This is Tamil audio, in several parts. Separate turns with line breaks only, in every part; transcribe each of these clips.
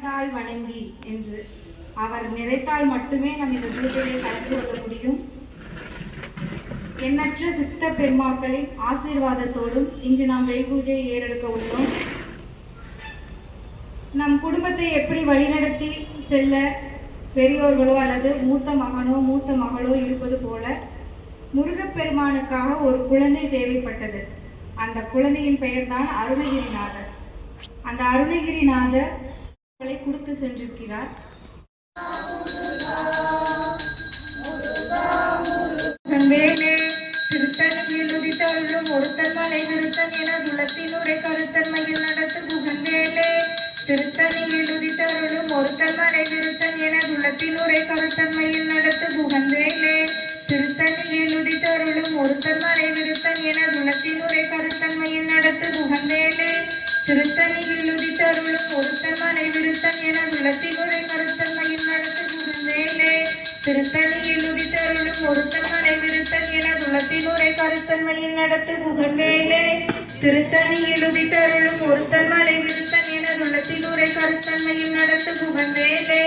வணங்கி என்று அவர் நிறைத்தால் மட்டுமே நம் இந்த பூஜையை கலந்து கொள்ள முடியும். எண்ணற்ற சித்த பெருமாக்களின் ஆசீர்வாதத்தோடும் இங்கு நாம் வெய் பூஜையை ஏறெடுக்க உள்ளோம். நம் குடும்பத்தை எப்படி வழிநடத்தி செல்ல பெரியோர்களோ அல்லது மூத்த மகனோ மூத்த மகளோ இருப்பது போல முருகப்பெருமானுக்காக ஒரு குழந்தை தேவைப்பட்டது. அந்த குழந்தையின் பெயர்தான் அருணகிரிநாதர். அந்த அருணகிரிநாதர் கொடுத்து சென்றிருக்கிறார். திருத்தணியில் உதித்தருளும் ஒருத்தன் மலை விருத்தன் என துளத்தினுரை கருத்தன்மையில் நடத்து புகழ்வேலே. திருத்தணியில் உதித்தருளும் ஒருத்தன் மலை விருத்தன் என துளத்தினுரை கருத்தன்மையில் நடத்து புகழ்வேலே. திருத்தணியில் உதித்தருளும் ஒருத்தன் மலை விருத்தன் என துளத்தினுரை கருத்தன்மையில் நடத்து புகழ்வேலே. திருத்தணியில் உதித்தருளும் ஒருத்தன் மலை விருத்தன் என துளத்தினுரை கருத்தன்மையில் நடத்து புகழ்வேலே. திருத்தணியில் உதித்தருளும் ஒருத்தன் மலை விருத்தன் என துளத்தினுரை கருத்தன்மையில் நடத்து புகழ்வேலே. திருத்தணியில் உதித்தருளும் ஒருத்தன் மலை விருத்தன் என துளத்தினுரை கருத்தன்மையில் நடத்து புகழ்வேலே.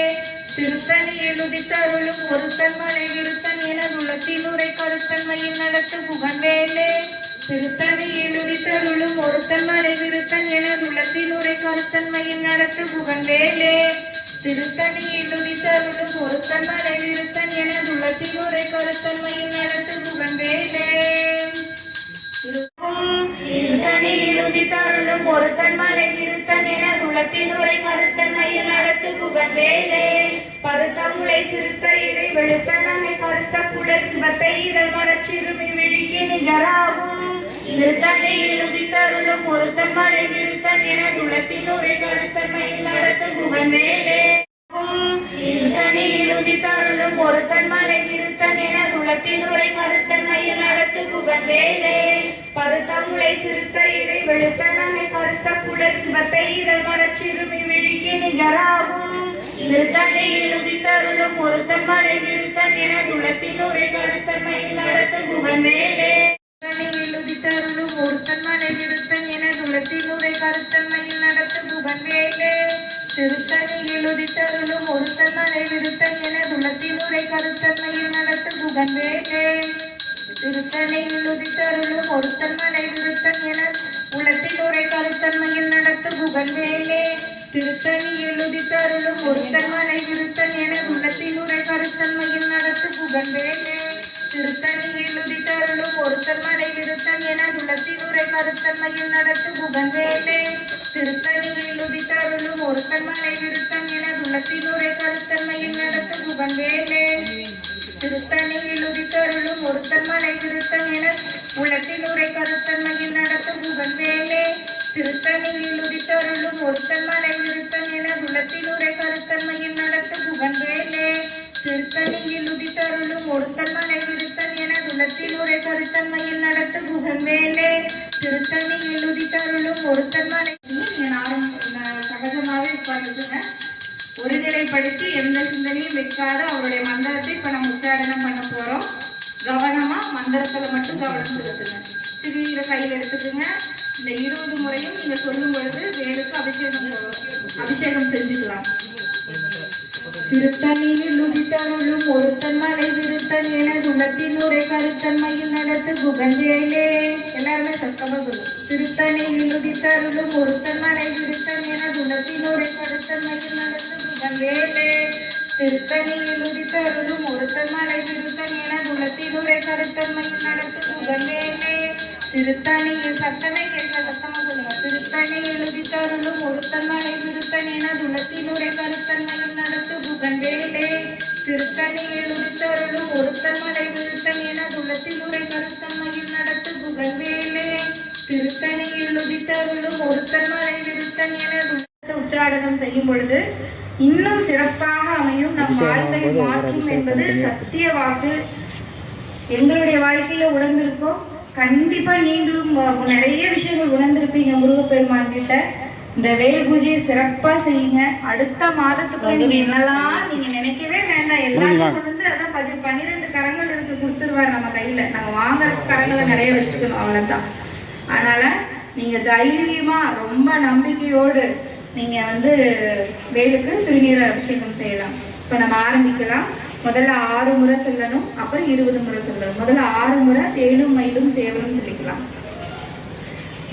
திருத்தணியில் உதித்தருளும் ஒருத்தன் மலை விருத்தன் என துளத்தினுரை கருத்தன்மையில் நடத்து புகழ்வேலே. திருத்தணியில் உதித்தருளும் ஒருத்தன் மலை விருத்தன் என துளத்தினுரை கருத்தன்மையில் நடத்து புகழ்வேலே. திருத்தணியில் உதித்தருளும் ஒருத்தன் மலை விருத்தன் என துளத்தினுரை கருத்தன்மையில் நடத்து புகழ்வேலே. திருத்தணியில் உதித்தருளும் ஒருத்தன் மலை விருத்தன் என துளத்தினுரை கருத்தன்மையில் நடத்து புகழ்வேலே. பருத்தமுளை சிறுத்த இடை வெளுத்த நகை கருத்த புடல் சிவத்தை இதழ் மரச்சிறுமி விழிக்கு நிகராகும். திருத்தணியில் உதித்தருளும் ஒருத்தன் மலை விருத்தன் என துளத்தினுரை கருத்தன்மையில் நடத்து புகழ்வேலே. திருத்தணியில் உதித்தருளும் ஒருத்தன் மலை விருத்தன் என துளத்தினுரை கருத்தன்மையில் நடத்து புகழ்வேலே. பருத்தமுளை சிறுத்த இடை வெளுத்த நகை கருத்த புடல் சிவத்தை இதழ் மரச்சிறுமி விழிக்கு நிகராகும். திருத்தணியில் உதித்தருளும் ஒருத்தன் மலை விருத்தன் என துளத்தினுரை கருத்தன்மையில் நடத்து புகழ்வேலே. திருத்தணியில் உதித்தருளும் ஒருத்தன் மலை விருத்தன் என துளத்தினுரை கருத்தன்மையில் நடத்து புகழ்வேலே. திருத்தணியில் உதித்தருளும் ஒருத்தன் மலை விருத்தன் என துளத்தினுரை கருத்தன்மையில் நடத்து புகழ்வேலே. திருத்தணியில் உதித்தருளும் ஒருத்தன் மலை விருத்தன் என உளத்தினுரை கருத்தன்மையில் நடத்து புகழ்வேலே. திருத்தணியில் உதித்தருளும் ஒருத்தன் மலை விருத்தன் என உளத்தினுரை கருத்தன்மையில் நடத்து புகழ்வேலே. திருத்தணியில் உதித்தருளும் ஒருத்தன் மலை விருத்தன் என உளத்தினுரை கருத்தன்மையில் நடத்து புகழ்வேலே. திருத்தணியில் உதித்தருளும் ஒருத்தன் மலை விருத்தன் என உளத்தினுரை கருத்தன்மையில் நடத்து புகழ்வேலே. திருத்தணியில் உதித்தருளும் ஒருத்தன் மலை விருத்தன் என உளத்தினுரை கருத்தன்மையில் நடத்து புகழ்வேலே. திருத்தணியில் உதித்தருளும் ஒருத்தன் மலை விருத்தன் என உளத்தினுரை கருத்தன்மையில் நடத்து புகழ்வேலே. திருத்தணியில் உதித்தருளும் ஒருத்தன் மலை விருத்தன் என உளத்தினுரை கருத்தன்மையில் நடத்து புகழ்வேலே. திருத்தணியில் உதித்தருளும் ஒருத்தன் மலை சகஜமாவே உட்கார்ந்துங்க. ஒருநிலைப்படுத்தி எந்த சிந்தனையும் வைக்காத அவருடைய மந்திரத்தை இப்ப நம்ம உச்சாரணம் பண்ண போறோம். கவனமா மந்திரத்துல மட்டும் கவனம் செலுத்துங்க. திருநீரை கையில் எடுத்துக்குங்க. இந்த 20 முறையும் நீங்க சொல்லும் பொழுது வேலுக்கு அபிஷேகம் செஞ்சுக்கலாம். திருத்தணியில் உதித்தருளும் ஒருத்தன் மலை விருத்தன் என உளத்தினுரை கருத்தன்மையில் நடத்து புகழ்வேலே. எல்லாருமே சத்தமா சொல்லும். திருத்தணியில் உதித்தருளும் ஒருத்தன் மலை விருத்தன் என உளத்தினுரை கருத்தன்மையில் நடத்து புகழ்வேலே. திருத்தணியில் உதித்தருளும் ஒருத்தன் மலை விருத்தன் என உளத்தினுரை கருத்தன்மையில் நடத்து புகழ்வேலே. திருத்தணியில் சத்தமே கேட்க சத்தமா சொல்லுங்க. திருத்தணியில் உதித்தருளும் ஒருத்தன் மலை விருத்தன் என உளத்தினுரை கருத்தன்மையில் நடத்து புகழ்வேலே. திருத்தணியில் உதித்தருளும் ஒருத்தன் மலை விருத்தன் என உளத்தினுரை கருத்தன்மையில் நடத்து புகழ்வேலே. திருத்தணியில் உதித்தருளும் ஒருத்தன் மலை விருத்தன் என உச்சாரணம் செய்யும் பொழுது இன்னும் சிறப்பாக அமையும். நம் வாழ்வை மாற்றும் என்பது சத்திய வாக்கு. எங்களுடைய வாழ்க்கையில உணர்ந்திருக்கோம். கண்டிப்பா நீங்களும் நிறைய விஷயங்கள் உணர்ந்திருப்பீங்க. முருகப்பெருமான் கிட்ட இந்த வேல் பூஜையை சிறப்பா செய்யுங்க. அடுத்த மாதத்துக்குள்ள நீங்க என்னெல்லாம் நீங்க நினைக்கவே வேண்டாம். எல்லாரும் வந்து அதான் 12 கரங்கள் இருக்கு கொடுத்துருவாரு நம்ம கையில. நம்ம வாங்குற கரங்களை நிறைய வச்சுக்கணும், அவ்வளவுதான். அதனால நீங்க தைரியமா ரொம்ப நம்பிக்கையோடு நீங்க வேலுக்கு திருநீர் அபிஷேகம் செய்யலாம். இப்ப நம்ம ஆரம்பிக்கலாம். முதல்ல 6 முறை சொல்லணும், அப்புறம் 20 முறை சொல்லணும். முதல்ல 6 முறை வேலும் மயிலும் சேவலும் சொல்லிக்கலாம்.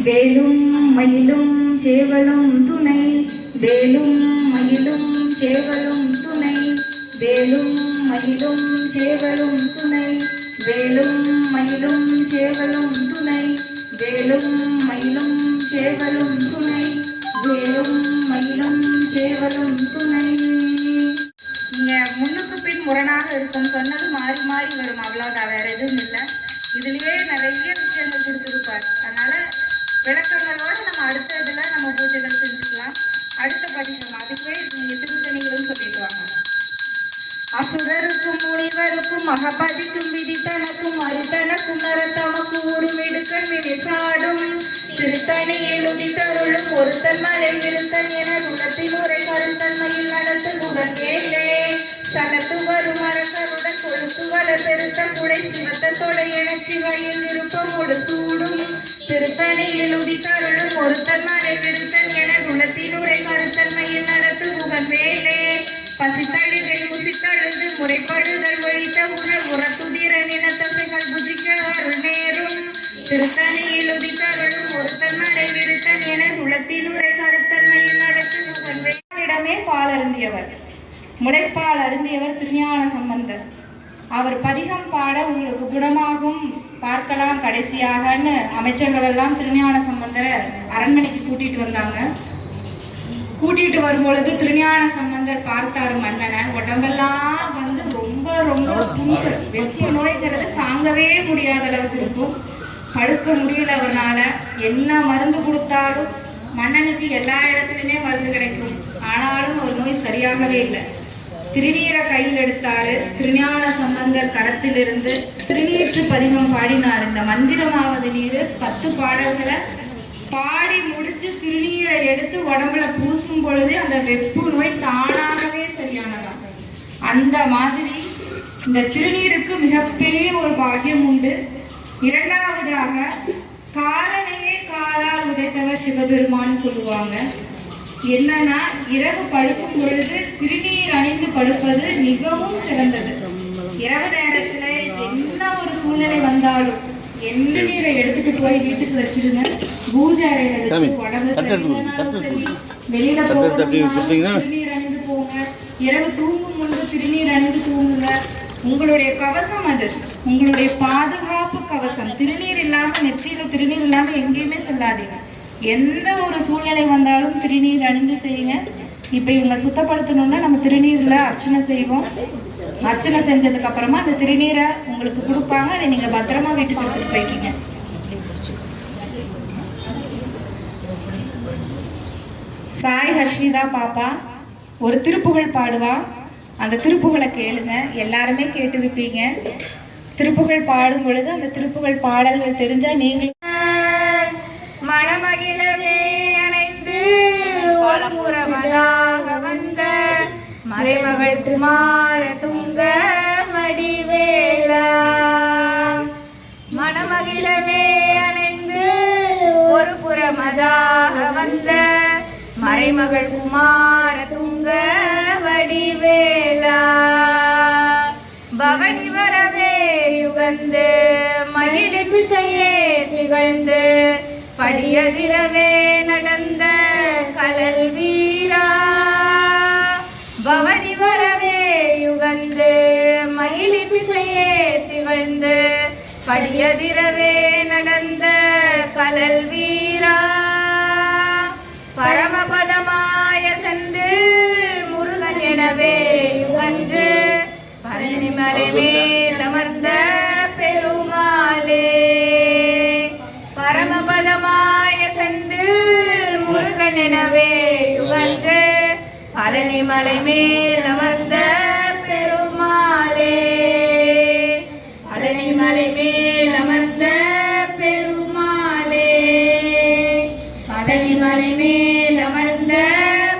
வேலும் மயிலும் சேவலும் துணை, வேலும் மயிலும் சேவலும் துணை, வேலும் மயிலும் சேவலும் துணை, வேலும் மயிலும் சேவலும் துணை, வேலும் மயிலும் சேவலும் துணை, வேலும் மயிலும் சேவலும் துணை. நீங்க முன்னுக்கு பின் முரணாக இருக்கும், சொன்னது மாறி மாறி வரும், அவ்வளவுதான், வேற எதுவும் இல்லை. இதுலயே நிறைய விஷயங்கள் கொடுத்துருப்பார். அதனால விளக்கங்களோட நம்ம அடுத்த இதுல நம்ம பூஜைகள் செஞ்சுக்கலாம். அடுத்த பதிகம் அதுக்கே நீங்க திருத்தணிகளும் சொல்லிட்டு வாங்க. அசுரருக்கும் முனிவருக்கும் மகபதிக்கும் விதித்தனக்கும் அரித்தனக்கும் நரத்தமக்கு ஊடுமிடுக்கண் விசாடும் திருத்தணியில் உதித்தருளும் ஒருத்தன் மலை விருத்தன் என குலத்தில் உரை கருத்தன்மையில் நடத்து குகந்தேலே சனத்து வரும் அரசருடன் கொழுத்து வள பெருத்த குடை சிவத்தொட என சிவையில் விருப்பமோடு சூடும் திருத்தணியில் உதித்தருளும் ஒருத்தன் மலை விருத்தன் என குலத்தில் உரை கருத்தன்மையில் நடத்து குகந்தேலே பசித்தழிகள் முசித்தழுது முறைப்படுதல் ஒழித்த உரத்துதிர நினத்தசைகள் புதிக்க அருள் நேரும் திருத்தணியில் உதித்தருளும் ஒருத்தன் மலை விருத்தன் என குலத்தில் உரை கருத்தன்மையில் நடத்து குகந்தேலிடமே பால் அருந்தியவர், முளைப்பால் அருந்தியவர் திருஞான சம்பந்தர். அவர் பதிகம் பாட உங்களுக்கு குணமாகும் பார்க்கலாம் கடைசியாகன்னு அமைச்சர்கள் எல்லாம் திருஞான சம்பந்தரை அரண்மனைக்கு கூட்டிட்டு வந்தாங்க. கூட்டிட்டு வரும்பொழுது திருஞான சம்பந்தர் பார்த்தாரு மன்னனை. உடம்பெல்லாம் ரொம்ப ரொம்ப புண்ணு, வெப்ப நோய்ங்கிறது தாங்கவே முடியாத அளவுக்கு இருக்கும். படுக்க முடியல அவர்னால. என்ன மருந்து கொடுத்தாலும் மன்னனுக்கு எல்லா இடத்துலையுமே மருந்து கிடைக்கும், ஆனாலும் அவர் நோய் சரியாகவே இல்லை. திருநீரை கையில் எடுத்தாரு. திருஞான சம்பந்தர் கரத்திலிருந்து திருநீற்று பதிகம் பாடினார். இந்த மந்திரமாவது நீர் 10 பாடல்களை பாடி முடிச்சு திருநீரை எடுத்து உடம்புல பூசும் பொழுது அந்த வெப்பு நோய் தானாகவே சரியானதாம். அந்த மாதிரி இந்த திருநீருக்கு மிகப்பெரிய ஒரு பாக்கியம் உண்டு. இரண்டாவதாக காலனையே காலால் உதைத்தவர் சிவபெருமான் சொல்லுவாங்க. என்னன்னா இரவு படுக்கும் பொழுது திருநீர் அணிந்து படுப்பது மிகவும் சிறந்தது. இரவு நேரத்துல என்ன ஒரு சூழ்நிலை வந்தாலும் எண்ணீரை எடுத்துட்டு போய் வீட்டுக்கு வச்சிருங்க. பூஜை அறையில வச்சு உடம்பு சரி வெளியில போக திருநீர் அணிந்து போங்க. இரவு தூங்கும் முன்பு திருநீர் அணிந்து தூங்குங்க. உங்களுடைய கவசம் அது, உங்களுடைய பாதுகாப்பு கவசம். திருநீர் இல்லாம நெற்றியில திருநீர் இல்லாம எங்கேயுமே செல்லாதீங்க. எந்த ஒரு சூழ்நிலை வந்தாலும் திருநீர் அணிந்து செய்யுங்க. இப்ப இவங்க சுத்தப்படுத்தணும்னா நம்ம திருநீர்ல அர்ச்சனை செய்வோம். அர்ச்சனை செஞ்சதுக்கு அப்புறமா அந்த திருநீரை உங்களுக்கு கொடுப்பாங்க. அதை நீங்க பத்திரமா வீட்டுக்கு எடுத்துட்டு போய்க்கிங்க. சாய் ஹர்ஷ்விதா பாப்பா ஒரு திருப்புகழ் பாடுவா. அந்த திருப்புகழை கேளுங்க. எல்லாருமே கேட்டிருப்பீங்க. திருப்புகழ் பாடும் பொழுது அந்த திருப்புகழ் பாடல்கள் தெரிஞ்சா நீங்களும் மணமகிழவே அணைந்து ஒரு புறமதாக வந்த மறைமகள் குமார துங்க வடிவேலா. மணமகிழவே அணைந்து ஒரு புறமதாக வந்த மறைமகள் குமார துங்க வடிவேலா. பவனி வரவே யுகந்து மகிழிசையே திகழ்ந்து படியதிரவே நடந்த கலல் வீரா. பவனி வரவே யுகந்து மகிழிசையே திகழ்ந்து படியதிரவே நடந்த கலல் வீரா. பரமபதமாய செந்தில் முருகன் எனவே யுகன்று பரணிமலை மேல் அமர்ந்த பெருமாளே. பரமபதமாய செந்தில் முருகன் எனவே யுகன்று பழனிமலை மேல் அமர்ந்த பெருமாளே. பழனிமலை மேல் அமர்ந்த பெருமாளே. பழனிமலை மேல் அமர்ந்த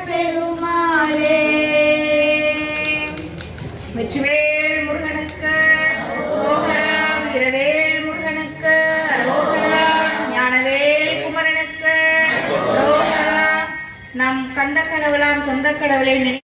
பெருமாளே. வெற்றிவேல் முருகனுக்கு அரோகரா. வீரவேல் முருகனுக்கு அரோகரா. ஞானவேல் குமரனுக்கு அரோகரா. நம் கந்த கடவுளாம் சொந்த கடவுளை நினை